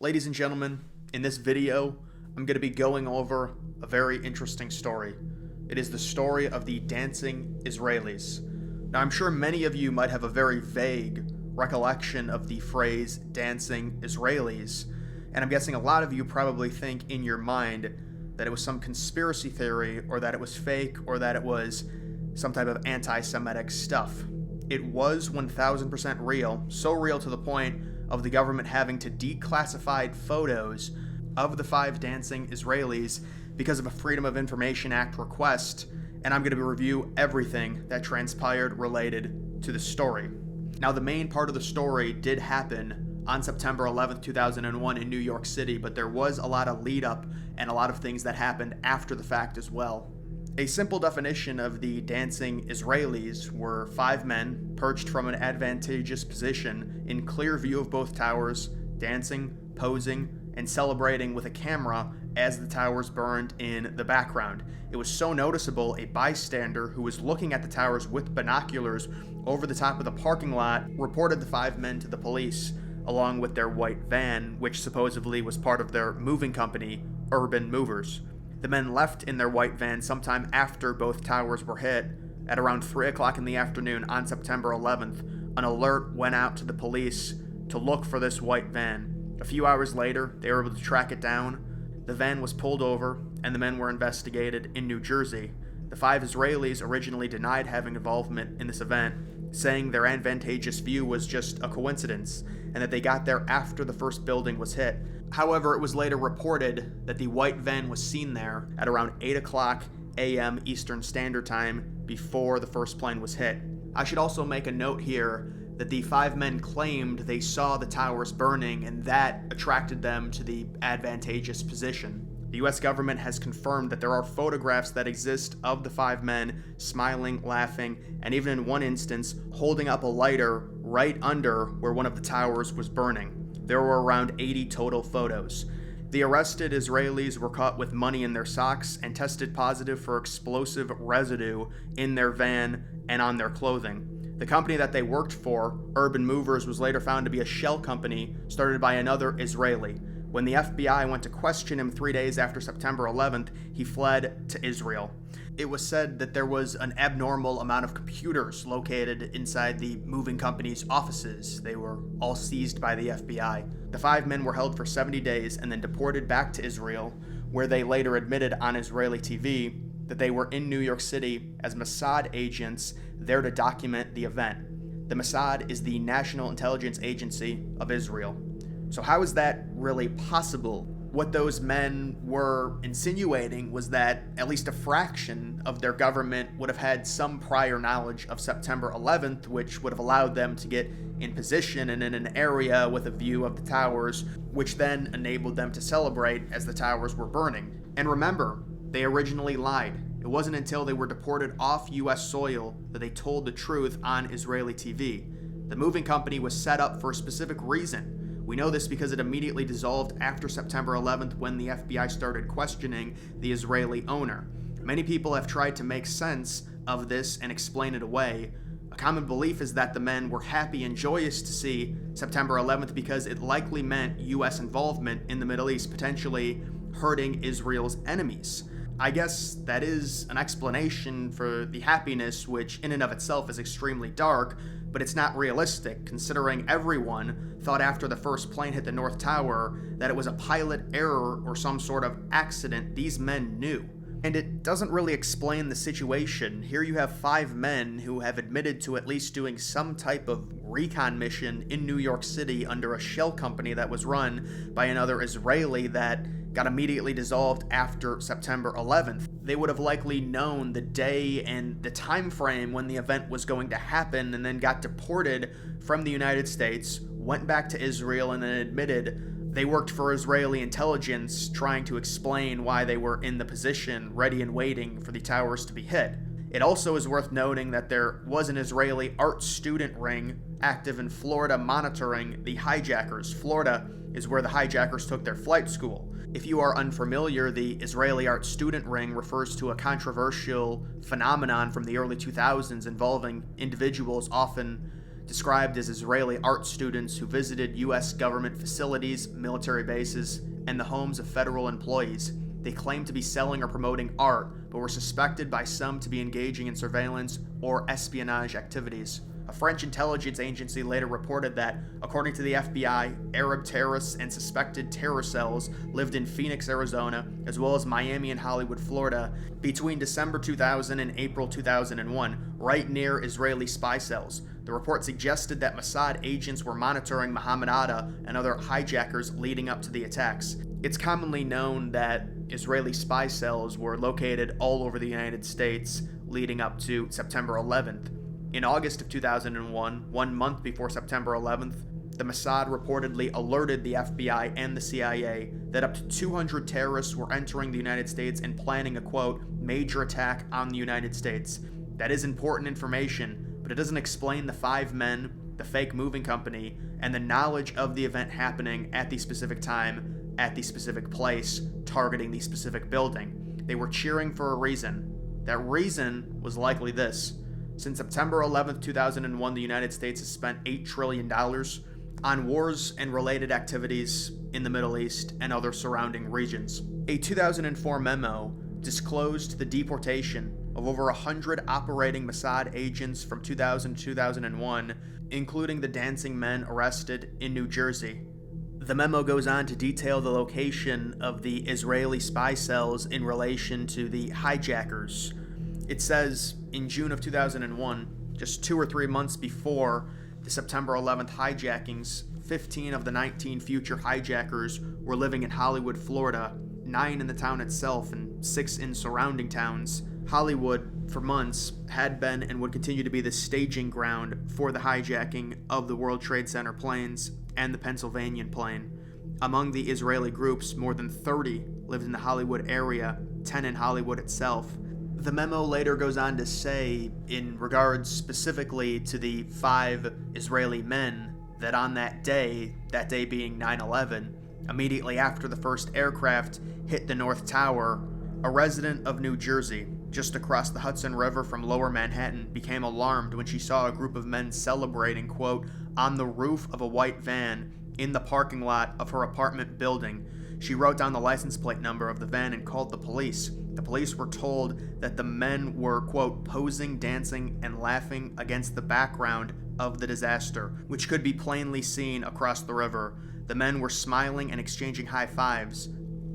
Ladies and gentlemen, in this video, I'm going to be going over a very interesting story. It is the story of the dancing Israelis. Now, I'm sure many of you might have a very vague recollection of the phrase dancing Israelis, and I'm guessing a lot of you probably think in your mind that it was some conspiracy theory, or that it was fake, or that it was some type of anti-Semitic stuff. It was 1000% real, so real to the point of the government having to declassify photos of the 5 dancing Israelis because of a Freedom of Information Act request, and I'm going to review everything that transpired related to the story. Now, the main part of the story did happen on September 11th, 2001 in New York City, but there was a lot of lead up and a lot of things that happened after the fact as well. A simple definition of the dancing Israelis were 5 men perched from an advantageous position in clear view of both towers, dancing, posing, and celebrating with a camera as the towers burned in the background. It was so noticeable, a bystander who was looking at the towers with binoculars over the top of the parking lot reported the 5 men to the police, along with their white van, which supposedly was part of their moving company, Urban Movers. The men left in their white van sometime after both towers were hit. At around 3 o'clock in the afternoon on September 11th, an alert went out to the police to look for this white van. A few hours later, they were able to track it down. The van was pulled over, and the men were investigated in New Jersey. The 5 Israelis originally denied having involvement in this event, saying their advantageous view was just a coincidence, and that they got there after the first building was hit. However, it was later reported that the white van was seen there at around 8 o'clock a.m. Eastern Standard Time before the first plane was hit. I should also make a note here that the 5 men claimed they saw the towers burning, and that attracted them to the advantageous position. The US government has confirmed that there are photographs that exist of the 5 men smiling, laughing, and even in one instance, holding up a lighter right under where one of the towers was burning. There were around 80 total photos. The arrested Israelis were caught with money in their socks and tested positive for explosive residue in their van and on their clothing. The company that they worked for, Urban Movers, was later found to be a shell company started by another Israeli. When the FBI went to question him 3 days after September 11th, he fled to Israel. It was said that there was an abnormal amount of computers located inside the moving company's offices. They were all seized by the FBI. The 5 men were held for 70 days and then deported back to Israel, where they later admitted on Israeli TV that they were in New York City as Mossad agents there to document the event. The Mossad is the National Intelligence Agency of Israel. So how is that really possible? What those men were insinuating was that at least a fraction of their government would have had some prior knowledge of September 11th, which would have allowed them to get in position and in an area with a view of the towers, which then enabled them to celebrate as the towers were burning. And remember, they originally lied. It wasn't until they were deported off US soil that they told the truth on Israeli TV. The moving company was set up for a specific reason. We know this because it immediately dissolved after September 11th when the FBI started questioning the Israeli owner. Many people have tried to make sense of this and explain it away. A common belief is that the men were happy and joyous to see September 11th because it likely meant US involvement in the Middle East, potentially hurting Israel's enemies. I guess that is an explanation for the happiness, which in and of itself is extremely dark, but it's not realistic, considering everyone thought after the first plane hit the North Tower that it was a pilot error or some sort of accident. These men knew. And it doesn't really explain the situation. Here you have 5 men who have admitted to at least doing some type of recon mission in New York City under a shell company that was run by another Israeli that got immediately dissolved after September 11th. They would have likely known the day and the time frame when the event was going to happen, and then got deported from the United States, went back to Israel, and then admitted they worked for Israeli intelligence, trying to explain why they were in the position, ready and waiting for the towers to be hit. It also is worth noting that there was an Israeli art student ring active in Florida monitoring the hijackers. Florida is where the hijackers took their flight school. If you are unfamiliar, the Israeli art student ring refers to a controversial phenomenon from the early 2000s involving individuals often described as Israeli art students who visited U.S. government facilities, military bases, and the homes of federal employees. They claimed to be selling or promoting art, but were suspected by some to be engaging in surveillance or espionage activities. A French intelligence agency later reported that, according to the FBI, Arab terrorists and suspected terror cells lived in Phoenix, Arizona, as well as Miami and Hollywood, Florida, between December 2000 and April 2001, right near Israeli spy cells. The report suggested that Mossad agents were monitoring Mohammed Atta and other hijackers leading up to the attacks. It's commonly known that Israeli spy cells were located all over the United States leading up to September 11th. In August of 2001, 1 month before September 11th, the Mossad reportedly alerted the FBI and the CIA that up to 200 terrorists were entering the United States and planning a, quote, major attack on the United States. That is important information, but it doesn't explain the 5 men, the fake moving company, and the knowledge of the event happening at the specific time, at the specific place, targeting the specific building. They were cheering for a reason. That reason was likely this. Since September 11, 2001, the United States has spent $8 trillion on wars and related activities in the Middle East and other surrounding regions. A 2004 memo disclosed the deportation of over 100 operating Mossad agents from 2000 to 2001, including the dancing men arrested in New Jersey. The memo goes on to detail the location of the Israeli spy cells in relation to the hijackers. It says, in June of 2001, just 2 or 3 months before the September 11th hijackings, 15 of the 19 future hijackers were living in Hollywood, Florida, 9 in the town itself and 6 in surrounding towns. Hollywood, for months, had been and would continue to be the staging ground for the hijacking of the World Trade Center planes and the Pennsylvania plane. Among the Israeli groups, more than 30 lived in the Hollywood area, 10 in Hollywood itself. The memo later goes on to say, in regards specifically to the 5 Israeli men, that on that day being 9/11, immediately after the first aircraft hit the North Tower, a resident of New Jersey, just across the Hudson River from Lower Manhattan, became alarmed when she saw a group of men celebrating, quote, on the roof of a white van in the parking lot of her apartment building. She wrote down the license plate number of the van and called the police. The police were told that the men were, quote, posing, dancing, and laughing against the background of the disaster, which could be plainly seen across the river. The men were smiling and exchanging high fives.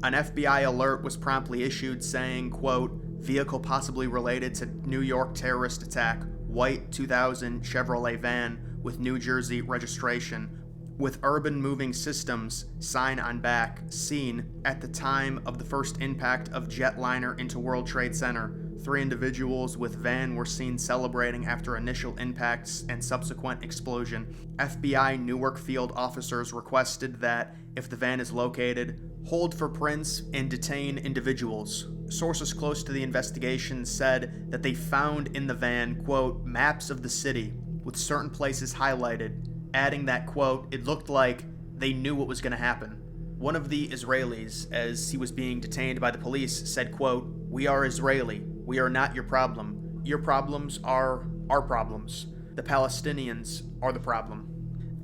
An FBI alert was promptly issued saying, quote, vehicle possibly related to New York terrorist attack, white 2000 Chevrolet van with New Jersey registration, with Urban Moving Systems sign on back, seen at the time of the first impact of jetliner into World Trade Center. 3 individuals with van were seen celebrating after initial impacts and subsequent explosion. FBI Newark field officers requested that, if the van is located, hold for prints and detain individuals. Sources close to the investigation said that they found in the van, quote, maps of the city, with certain places highlighted, adding that, quote, it looked like they knew what was going to happen. One of the Israelis, as he was being detained by the police, said, quote, we are Israeli. We are not your problem. Your problems are our problems. The Palestinians are the problem.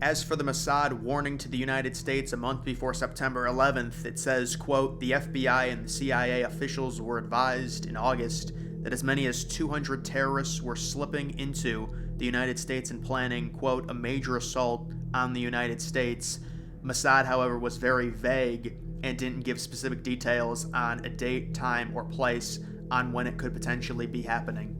As for the Mossad warning to the United States a month before September 11th, it says, quote, the FBI and the CIA officials were advised in August that as many as 200 terrorists were slipping into the United States and planning, quote, a major assault on the United States. Mossad, however, was very vague and didn't give specific details on a date, time, or place on when it could potentially be happening.